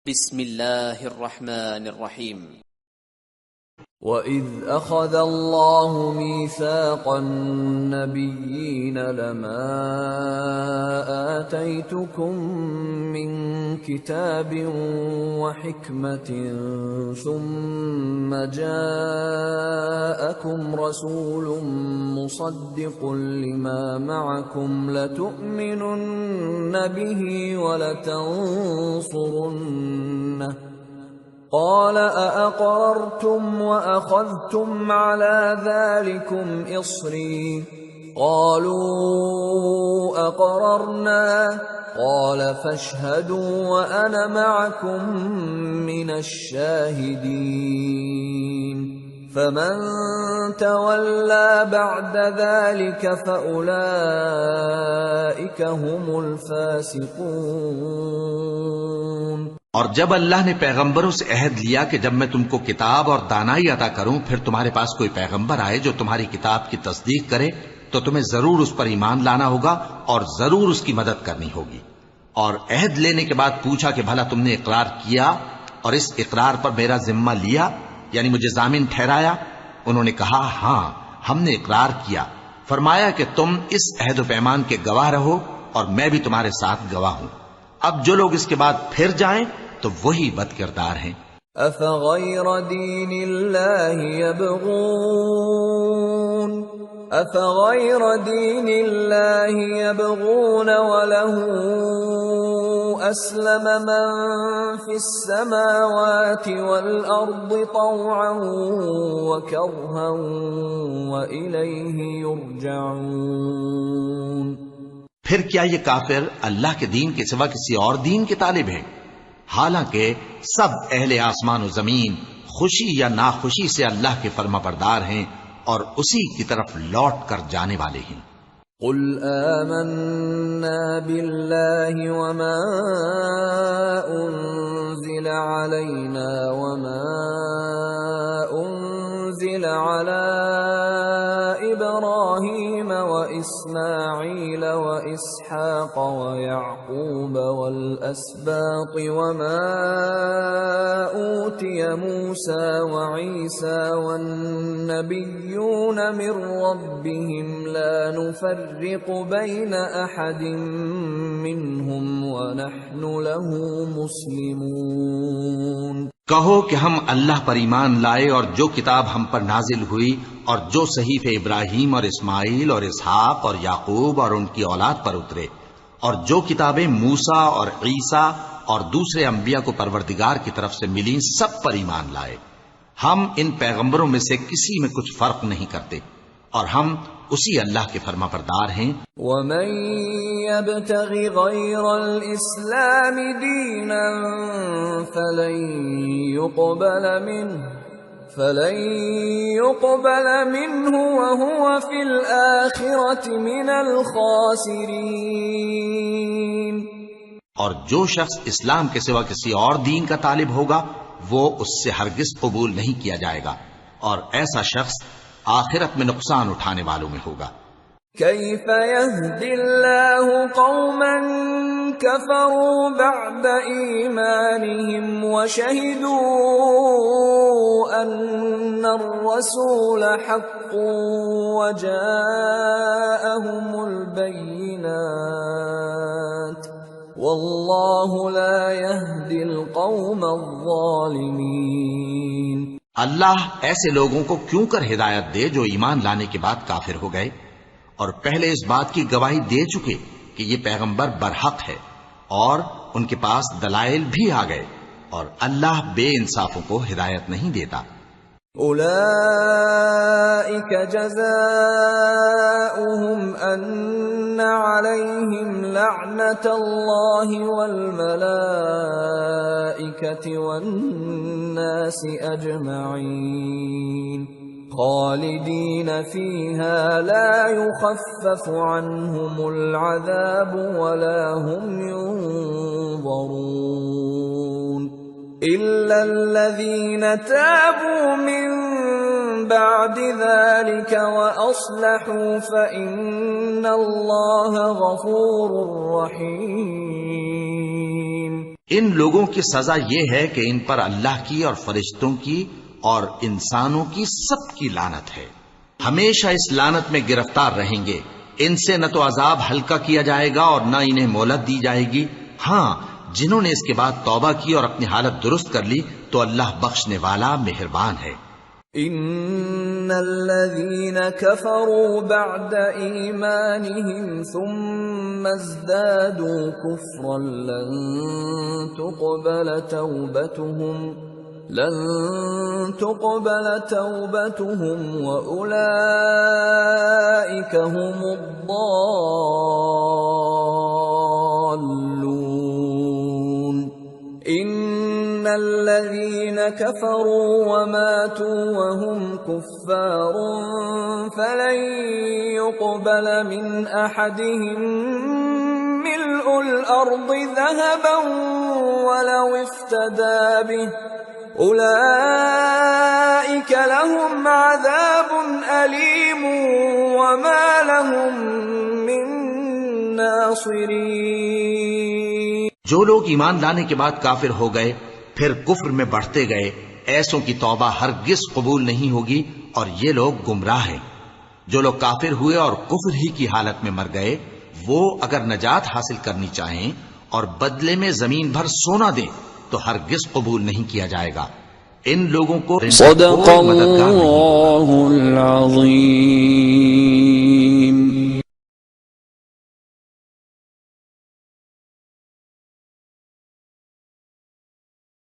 بسم الله الرحمن الرحيم. وَإِذْ أَخَذَ اللَّهُ مِيثَاقَ النَّبِيِّينَ لَمَا آتَيْتُكُم مِّن كِتَابٍ وَحِكْمَةٍ ثُمَّ جَاءَكُمْ رَسُولٌ مُّصَدِّقٌ لِّمَا مَعَكُمْ لَتُؤْمِنُنَّ بِهِ وَلَتَنصُرُنَّهُ قال أأقررتم وأخذتم على ذلكم إصري قالوا أقررنا قال فاشهدوا وأنا معكم من الشاهدين فمن تولى بعد ذلك فأولئك هم الفاسقون۔ اور جب اللہ نے پیغمبروں سے عہد لیا کہ جب میں تم کو کتاب اور دانائی عطا کروں پھر تمہارے پاس کوئی پیغمبر آئے جو تمہاری کتاب کی تصدیق کرے تو تمہیں ضرور اس پر ایمان لانا ہوگا اور ضرور اس کی مدد کرنی ہوگی۔ اور عہد لینے کے بعد پوچھا کہ بھلا تم نے اقرار کیا اور اس اقرار پر میرا ذمہ لیا، یعنی مجھے ضامن ٹھہرایا؟ انہوں نے کہا ہاں ہم نے اقرار کیا۔ فرمایا کہ تم اس عہد و پیمان کے گواہ رہو اور میں بھی تمہارے ساتھ گواہ ہوں۔ اب جو لوگ اس کے بعد پھر جائیں تو وہی بد کردار ہیں۔ أفغير دين الله يبغون وله أسلم من في السماوات والأرض طوعا وكرها وإليه يرجعون۔ پھر کیا یہ کافر اللہ کے دین کے سوا کسی اور دین کے طالب ہیں؟ حالانکہ سب اہل آسمان و زمین خوشی یا ناخوشی سے اللہ کے فرما بردار ہیں اور اسی کی طرف لوٹ کر جانے والے ہیں۔ قل آمنا بالله وما أنزل علينا وما أنزل على إبراهيم وإسماعيل وإسحاق ويعقوب والأسباط وما أوتي موسى وعيسى والنبيون من ربهم لا نفرق بين أحد منهم ونحن له مسلمون۔ کہو کہ ہم اللہ پر ایمان لائے اور جو کتاب ہم پر نازل ہوئی اور جو صحیفے ابراہیم اور اسماعیل اور اسحاق اور یعقوب اور ان کی اولاد پر اترے اور جو کتابیں موسیٰ اور عیسیٰ اور دوسرے انبیاء کو پروردگار کی طرف سے ملیں سب پر ایمان لائے۔ ہم ان پیغمبروں میں سے کسی میں کچھ فرق نہیں کرتے اور ہم اسی اللہ کے فرما بردار ہیں۔ وَمَن يَبْتَغِ غَيْرَ الْإِسْلَامِ دِينًا فَلَن يُقْبَلَ مِنْهُ وَهُوَ فِي الْآخِرَةِ مِنَ الْخَاسِرِينَ۔ اور جو شخص اسلام کے سوا کسی اور دین کا طالب ہوگا وہ اس سے ہرگز قبول نہیں کیا جائے گا اور ایسا شخص آخرت میں نقصان اٹھانے والوں میں ہوگا۔ كيف يهدي الله قوما كفروا بعد إيمانهم وشهدوا أن الرسول حق وجاءهم البينات والله لا يهدي القوم الظالمين۔ اللہ ایسے لوگوں کو کیوں کر ہدایت دے جو ایمان لانے کے بعد کافر ہو گئے اور پہلے اس بات کی گواہی دے چکے کہ یہ پیغمبر برحق ہے اور ان کے پاس دلائل بھی آ گئے، اور اللہ بے انصافوں کو ہدایت نہیں دیتا۔ أولئك جزاؤهم أن عليهم لعنة الله والملائكة والناس أجمعين خالدين فيها لا يخفف عنهم العذاب ولا هم ينظرون إلا الذين تابوا من بعد ذلك وأصلحوا فإن الله غفور رحيم۔ ان لوگوں کی سزا یہ ہے کہ ان پر اللہ کی اور فرشتوں کی اور انسانوں کی سب کی لعنت ہے، ہمیشہ اس لعنت میں گرفتار رہیں گے، ان سے نہ تو عذاب ہلکا کیا جائے گا اور نہ انہیں مہلت دی جائے گی۔ ہاں، جنہوں نے اس کے بعد توبہ کی اور اپنی حالت درست کر لی تو اللہ بخشنے والا مہربان ہے۔ ان الذين كفروا بعد ایمانهم ثم ازدادوا كفرا لن تقبل توبتهم واولئك هم الضالون۔ ان الذين كفروا وماتوا وهم كفار فلن يقبل من احدهم ملء الارض ذهبا ولو افتدى به اولئك لهم عذاب الیم وما لهم من ناصرین۔ جو لوگ ایمان لانے کے بعد کافر ہو گئے پھر کفر میں بڑھتے گئے، ایسوں کی توبہ ہرگز قبول نہیں ہوگی اور یہ لوگ گمراہ ہیں۔ جو لوگ کافر ہوئے اور کفر ہی کی حالت میں مر گئے، وہ اگر نجات حاصل کرنی چاہیں اور بدلے میں زمین بھر سونا دیں تو ہرگز قبول نہیں کیا جائے گا۔ ان لوگوں کو صدق اللہ العظیم۔